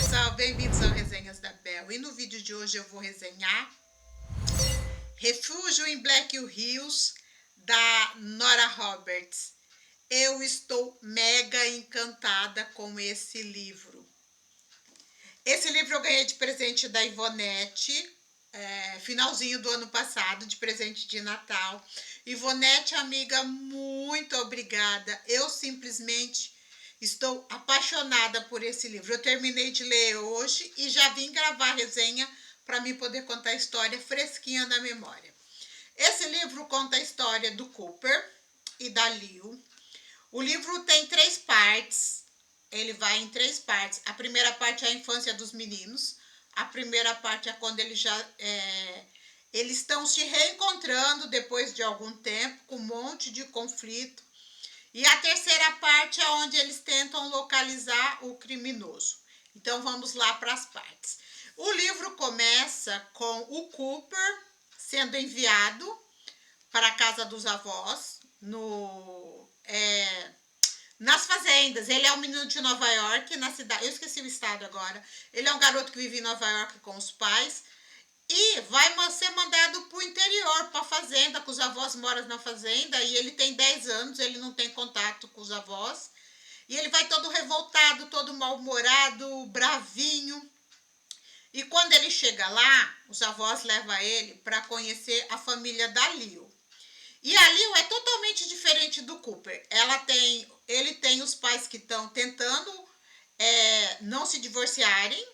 pessoal, bem-vindos ao Resenhas da Bel. E no vídeo de hoje eu vou resenhar Refúgio em Black Hills, da Nora Roberts. Eu estou mega encantada com esse livro. Esse livro eu ganhei de presente da Ivonete, finalzinho do ano passado, de presente de Natal. Ivonete, amiga, muito obrigada. Eu simplesmente estou apaixonada por esse livro. Eu terminei de ler hoje e já vim gravar a resenha para mim poder contar a história fresquinha na memória. Esse livro conta a história do Cooper e da Lil. O livro tem 3 partes. Ele vai em 3 partes. A primeira parte é a infância dos meninos. A primeira parte é quando eles estão se reencontrando depois de algum tempo, com um monte de conflito. E a terceira parte é onde eles tentam localizar o criminoso. Então vamos lá para as partes. O livro começa com o Cooper sendo enviado para a casa dos avós, nas fazendas. Ele é um menino de Nova York, na cidade, eu esqueci o estado agora. Ele é um garoto que vive em Nova York com os pais e vai ser mandado para o interior, para a fazenda, que os avós moram na fazenda, e ele tem 10 anos, ele não tem contato com os avós. E ele vai todo revoltado, todo mal-humorado, bravinho. E quando ele chega lá, os avós levam ele para conhecer a família da Lil. E a Lil é totalmente diferente do Cooper. Ele tem os pais que estão tentando não se divorciarem.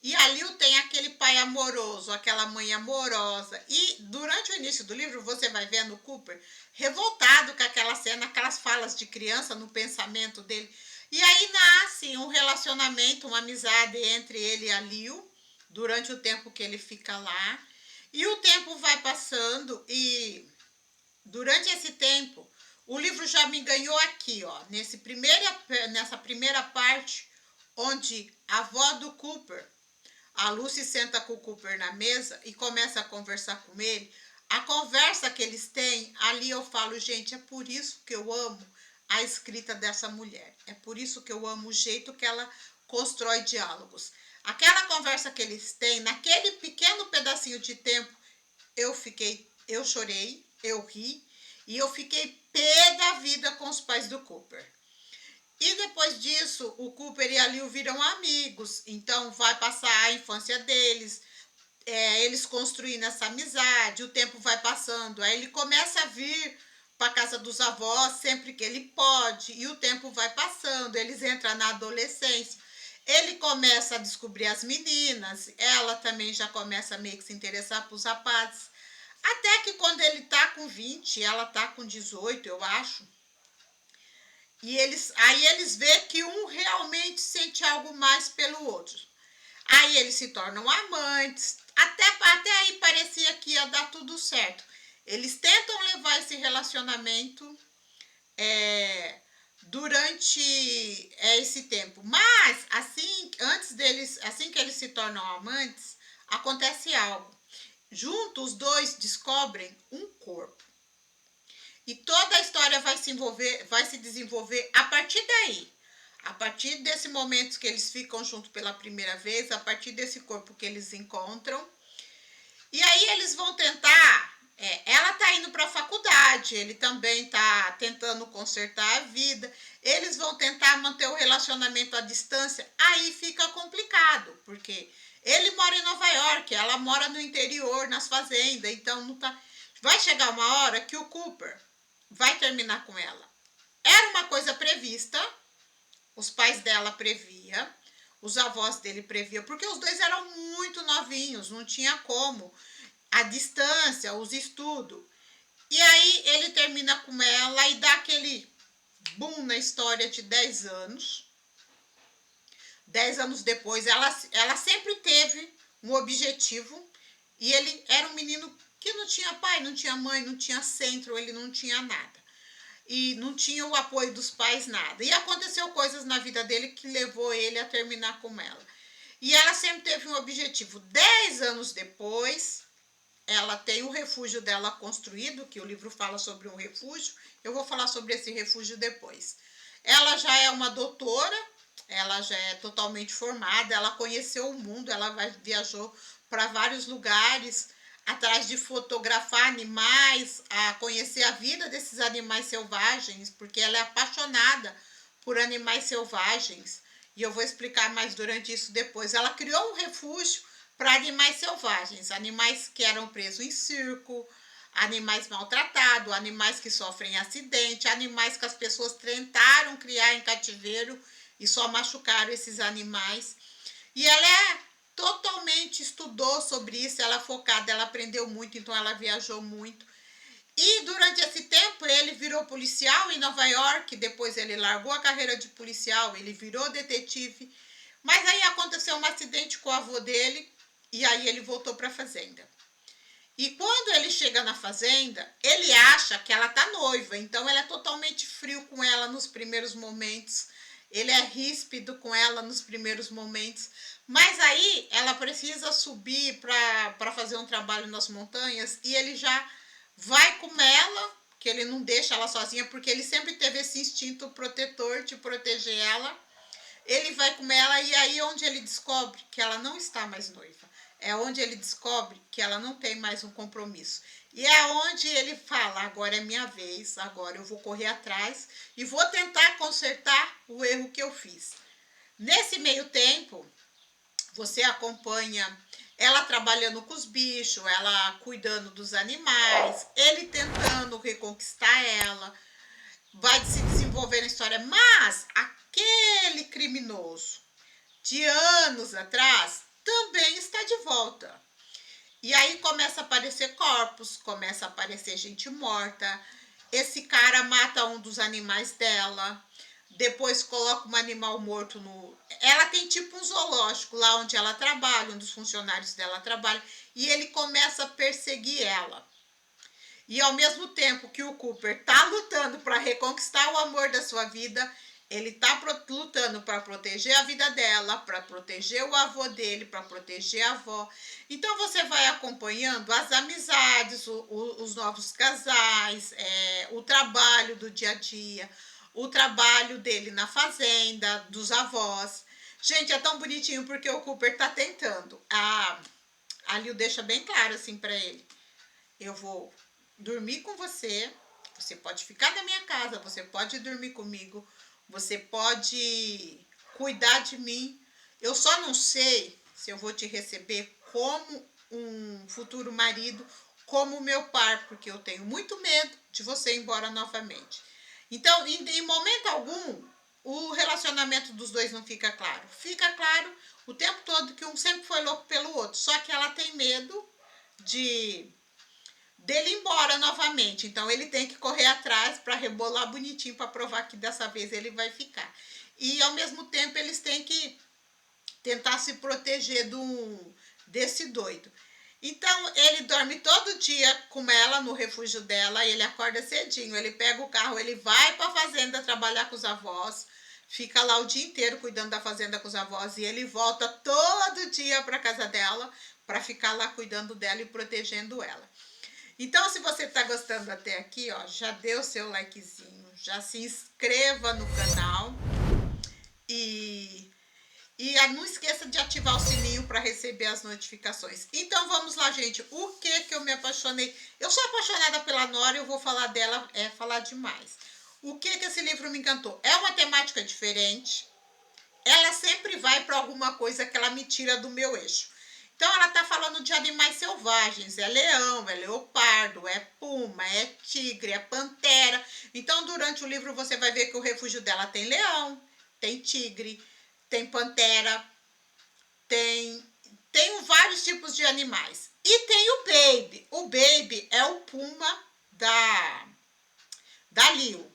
E a Lil tem aquele pai amoroso, aquela mãe amorosa. E durante o início do livro você vai vendo o Cooper revoltado com aquela cena, aquelas falas de criança no pensamento dele. E aí nasce um relacionamento, uma amizade entre ele e a Lil, durante o tempo que ele fica lá. E o tempo vai passando e durante esse tempo, o livro já me ganhou aqui, ó, nessa primeira parte, onde a avó do Cooper, a Lucy, senta com o Cooper na mesa e começa a conversar com ele. A conversa que eles têm, ali eu falo, gente, é por isso que eu amo a escrita dessa mulher. É por isso que eu amo o jeito que ela constrói diálogos. Aquela conversa que eles têm, naquele pequeno pedacinho de tempo, eu chorei, eu ri e eu fiquei pé da vida com os pais do Cooper. E depois disso, o Cooper e a Lil viram amigos, então vai passar a infância deles, eles construindo essa amizade, o tempo vai passando, aí ele começa a vir para a casa dos avós sempre que ele pode, e o tempo vai passando, eles entram na adolescência, ele começa a descobrir as meninas, ela também já começa a meio que se interessar pelos rapazes, até que quando ele tá com 20, ela tá com 18, eu acho, e aí eles veem que um realmente sente algo mais pelo outro. Aí eles se tornam amantes. Até aí parecia que ia dar tudo certo. Eles tentam levar esse relacionamento durante esse tempo. Mas assim que eles se tornam amantes, acontece algo. Juntos, os dois descobrem um corpo. E toda a história vai se desenvolver a partir daí. A partir desse momento que eles ficam juntos pela primeira vez, a partir desse corpo que eles encontram. E aí eles vão tentar, ela tá indo para a faculdade, ele também tá tentando consertar a vida. Eles vão tentar manter o relacionamento à distância, aí fica complicado, porque ele mora em Nova York, ela mora no interior, nas fazendas, então não tá. Vai chegar uma hora que o Cooper vai terminar com ela. Era uma coisa prevista, os pais dela previam, os avós dele previam, porque os dois eram muito novinhos, não tinha como. A distância, os estudos. E aí ele termina com ela e dá aquele boom na história de 10 anos. 10 anos depois, ela sempre teve um objetivo e ele era um menino que não tinha pai, não tinha mãe, não tinha centro, ele não tinha nada. E não tinha o apoio dos pais, nada. E aconteceu coisas na vida dele que levou ele a terminar com ela. E ela sempre teve um objetivo. 10 anos depois, ela tem o refúgio dela construído, que o livro fala sobre um refúgio. Eu vou falar sobre esse refúgio depois. Ela já é uma doutora, ela já é totalmente formada, ela conheceu o mundo, ela viajou para vários lugares atrás de fotografar animais, a conhecer a vida desses animais selvagens, porque ela é apaixonada por animais selvagens. E eu vou explicar mais durante isso depois. Ela criou um refúgio para animais selvagens, animais que eram presos em circo, animais maltratados, animais que sofrem acidente, animais que as pessoas tentaram criar em cativeiro e só machucaram esses animais. E ela totalmente estudou sobre isso, ela é focada, ela aprendeu muito, então ela viajou muito. E durante esse tempo ele virou policial em Nova York, depois ele largou a carreira de policial, ele virou detetive. Mas aí aconteceu um acidente com o avô dele e aí ele voltou para a fazenda. E quando ele chega na fazenda, ele acha que ela tá noiva, então ele é totalmente frio com ela nos primeiros momentos. Ele é ríspido com ela nos primeiros momentos. Mas aí ela precisa subir para fazer um trabalho nas montanhas e ele já vai com ela, que ele não deixa ela sozinha, porque ele sempre teve esse instinto protetor de proteger ela. Ele vai com ela e aí onde ele descobre que ela não está mais noiva. É onde ele descobre que ela não tem mais um compromisso. E é onde ele fala, agora é minha vez, agora eu vou correr atrás e vou tentar consertar o erro que eu fiz. Nesse meio tempo, você acompanha ela trabalhando com os bichos, ela cuidando dos animais, ele tentando reconquistar ela, vai se desenvolver na história, mas aquele criminoso de anos atrás também está de volta. E aí começa a aparecer corpos, começa a aparecer gente morta. Esse cara mata um dos animais dela, depois coloca um animal morto no... Ela tem tipo um zoológico lá onde ela trabalha, onde os funcionários dela trabalham, e ele começa a perseguir ela. E ao mesmo tempo que o Cooper tá lutando para reconquistar o amor da sua vida, ele tá lutando para proteger a vida dela, para proteger o avô dele, para proteger a avó. Então você vai acompanhando as amizades, os novos casais, o trabalho do dia a dia, o trabalho dele na fazenda, dos avós. Gente, é tão bonitinho porque o Cooper tá tentando. A Liu deixa bem claro assim para ele. Eu vou dormir com você, você pode ficar na minha casa, você pode dormir comigo, você pode cuidar de mim. Eu só não sei se eu vou te receber como um futuro marido, como meu par, porque eu tenho muito medo de você ir embora novamente. Então, em momento algum, o relacionamento dos dois não fica claro. Fica claro o tempo todo que um sempre foi louco pelo outro, só que ela tem medo dele ir embora novamente. Então ele tem que correr atrás para rebolar bonitinho para provar que dessa vez ele vai ficar. E ao mesmo tempo eles têm que tentar se proteger desse doido. Então ele dorme todo dia com ela no refúgio dela, ele acorda cedinho, ele pega o carro, ele vai para a fazenda trabalhar com os avós, fica lá o dia inteiro cuidando da fazenda com os avós e ele volta todo dia para casa dela para ficar lá cuidando dela e protegendo ela. Então, se você está gostando até aqui, ó, já dê o seu likezinho, já se inscreva no canal e não esqueça de ativar o sininho para receber as notificações. Então, vamos lá, gente. O que eu me apaixonei? Eu sou apaixonada pela Nora e eu vou falar dela, falar demais. O que esse livro me encantou? É uma temática diferente. Ela sempre vai para alguma coisa que ela me tira do meu eixo. Então, ela está falando de animais selvagens. É leão, é leopardo, é puma, é tigre, é pantera. Então, durante o livro, você vai ver que o refúgio dela tem leão, tem tigre, tem pantera, tem vários tipos de animais. E tem o Baby. O Baby é o puma da Liu.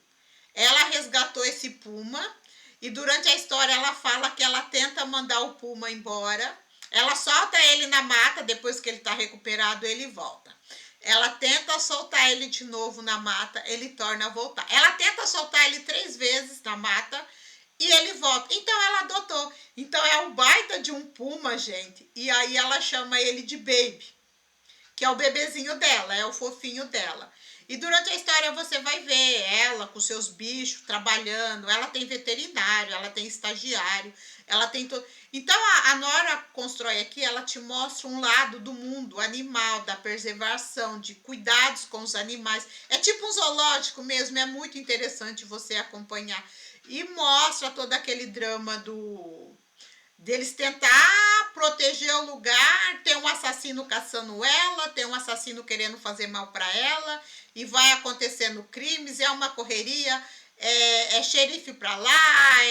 Ela resgatou esse puma e durante a história ela fala que ela tenta mandar o puma embora. Ela solta ele na mata, depois que ele está recuperado, ele volta. Ela tenta soltar ele de novo na mata, ele torna a voltar. Ela tenta soltar ele 3 vezes na mata e ele volta. Então ela adotou. Então é um baita de um puma, gente. E aí ela chama ele de Baby, que é o bebezinho dela, é o fofinho dela. E durante a história você vai ver ela com seus bichos trabalhando, ela tem veterinário, ela tem estagiário, ela tem todo. Então a Nora constrói aqui, ela te mostra um lado do mundo animal, da preservação, de cuidados com os animais. É tipo um zoológico mesmo, é muito interessante você acompanhar. E mostra todo aquele drama deles tentar proteger o lugar, tem um assassino caçando ela, tem um assassino querendo fazer mal para ela, e vai acontecendo crimes, é uma correria, é xerife para lá,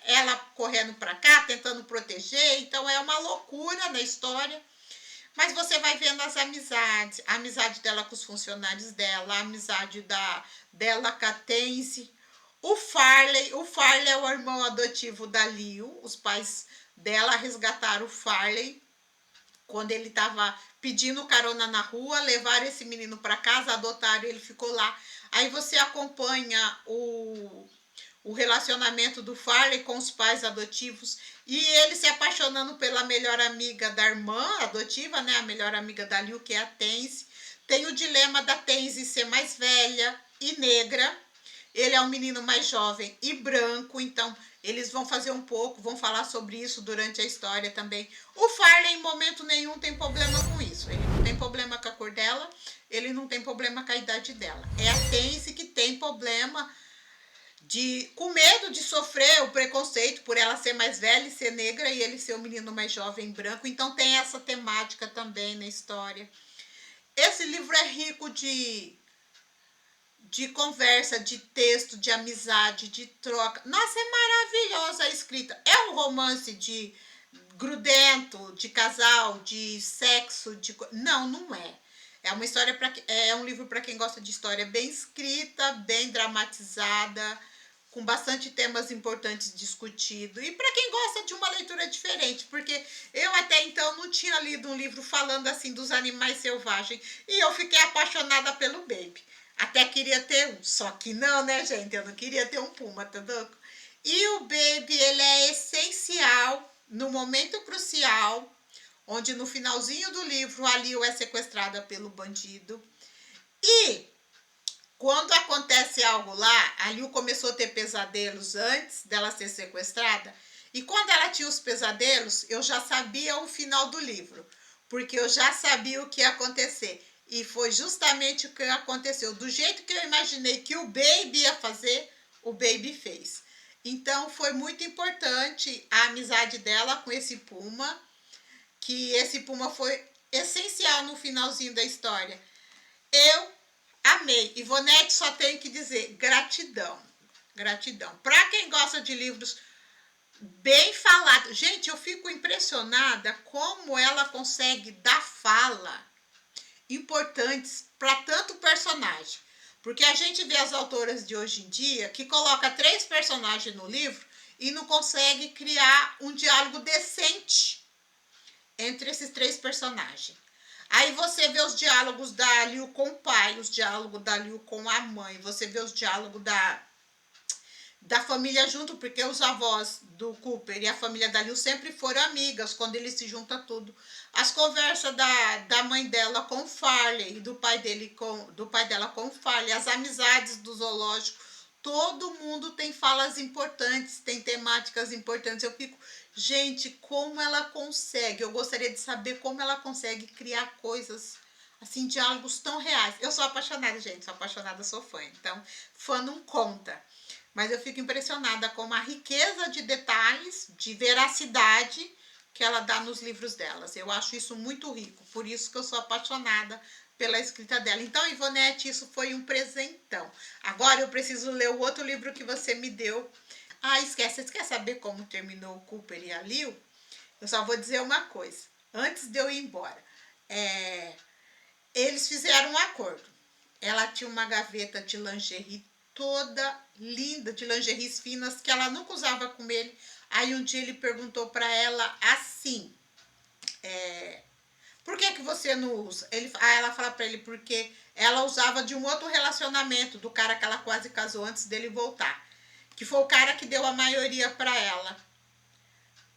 ela correndo para cá, tentando proteger, então é uma loucura na história. Mas você vai vendo as amizades, a amizade dela com os funcionários dela, a amizade dela com a Tansy, o Farley é o irmão adotivo da Lil, os pais dela resgataram o Farley quando ele estava pedindo carona na rua, levaram esse menino para casa, adotaram, ele ficou lá. Aí você acompanha o relacionamento do Farley com os pais adotivos e ele se apaixonando pela melhor amiga da irmã adotiva, né, a melhor amiga da Lil, que é a Tansy. Tem o dilema da Tansy ser mais velha e negra. Ele é um menino mais jovem e branco, então eles vão fazer um pouco, vão falar sobre isso durante a história também. O Farley, em momento nenhum, tem problema com isso. Ele não tem problema com a cor dela, ele não tem problema com a idade dela. É a Tansy que tem problema com medo de sofrer o preconceito por ela ser mais velha e ser negra e ele ser um menino mais jovem e branco. Então tem essa temática também na história. Esse livro é rico de conversa, de texto, de amizade, de troca. Nossa, é maravilhosa a escrita. É um romance de grudento, de casal, de sexo, não, não é. É uma história é um livro para quem gosta de história bem escrita, bem dramatizada, com bastante temas importantes discutidos. E para quem gosta de uma leitura diferente, porque eu até então não tinha lido um livro falando assim dos animais selvagens e eu fiquei apaixonada pelo Baby. Até queria ter um, só que não, né, gente? Eu não queria ter um puma, tá louco? E o Baby, ele é essencial no momento crucial, onde no finalzinho do livro a Lil é sequestrada pelo bandido. E quando acontece algo lá, a Lil começou a ter pesadelos antes dela ser sequestrada. E quando ela tinha os pesadelos, eu já sabia o final do livro, porque eu já sabia o que ia acontecer. E foi justamente o que aconteceu. Do jeito que eu imaginei que o Baby ia fazer, o Baby fez. Então foi muito importante a amizade dela com esse puma, que esse puma foi essencial no finalzinho da história. Eu amei. Ivonete, só tenho que dizer gratidão. Gratidão. Para quem gosta de livros bem falados. Gente, eu fico impressionada como ela consegue dar fala importantes para tanto personagem. Porque a gente vê as autoras de hoje em dia que coloca 3 personagens no livro e não consegue criar um diálogo decente entre esses 3 personagens. Aí você vê os diálogos da Lil com o pai, os diálogos da Lil com a mãe, você vê os diálogos da família junto, porque os avós do Cooper e a família da Lil sempre foram amigas, quando eles se juntam tudo. As conversas da mãe dela com o Farley, do pai dela com o Farley, as amizades do zoológico, todo mundo tem falas importantes, tem temáticas importantes. Eu fico, gente, como ela consegue? Eu gostaria de saber como ela consegue criar coisas assim, diálogos tão reais. Eu sou apaixonada, gente, sou apaixonada, sou fã. Então, fã não conta. Mas eu fico impressionada com a riqueza de detalhes, de veracidade que ela dá nos livros delas. Eu acho isso muito rico, por isso que eu sou apaixonada pela escrita dela. Então, Ivonete, isso foi um presentão. Agora eu preciso ler o outro livro que você me deu. Ah, esquece. Você quer saber como terminou o Cooper e a Lil? Eu só vou dizer uma coisa. Antes de eu ir embora, eles fizeram um acordo. Ela tinha uma gaveta de lingerie toda linda, de lingeries finas, que ela nunca usava com ele. Aí um dia ele perguntou para ela assim, por que você não usa? Aí ela fala para ele, porque ela usava de um outro relacionamento, do cara que ela quase casou antes dele voltar, que foi o cara que deu a maioria para ela.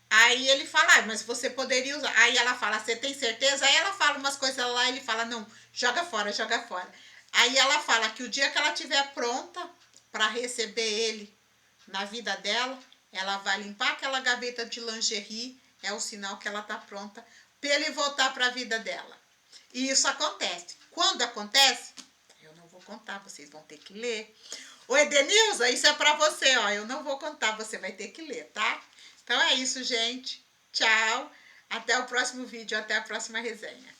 Aí ele fala, mas você poderia usar. Aí ela fala, você tem certeza? Aí ela fala umas coisas lá, ele fala, não, joga fora, joga fora. Aí ela fala que o dia que ela estiver pronta para receber ele na vida dela, ela vai limpar aquela gaveta de lingerie, é o sinal que ela está pronta para ele voltar para a vida dela. E isso acontece. Quando acontece, eu não vou contar, vocês vão ter que ler. Ô Edenilza, isso é para você, ó. Eu não vou contar, você vai ter que ler, tá? Então é isso, gente. Tchau. Até o próximo vídeo, até a próxima resenha.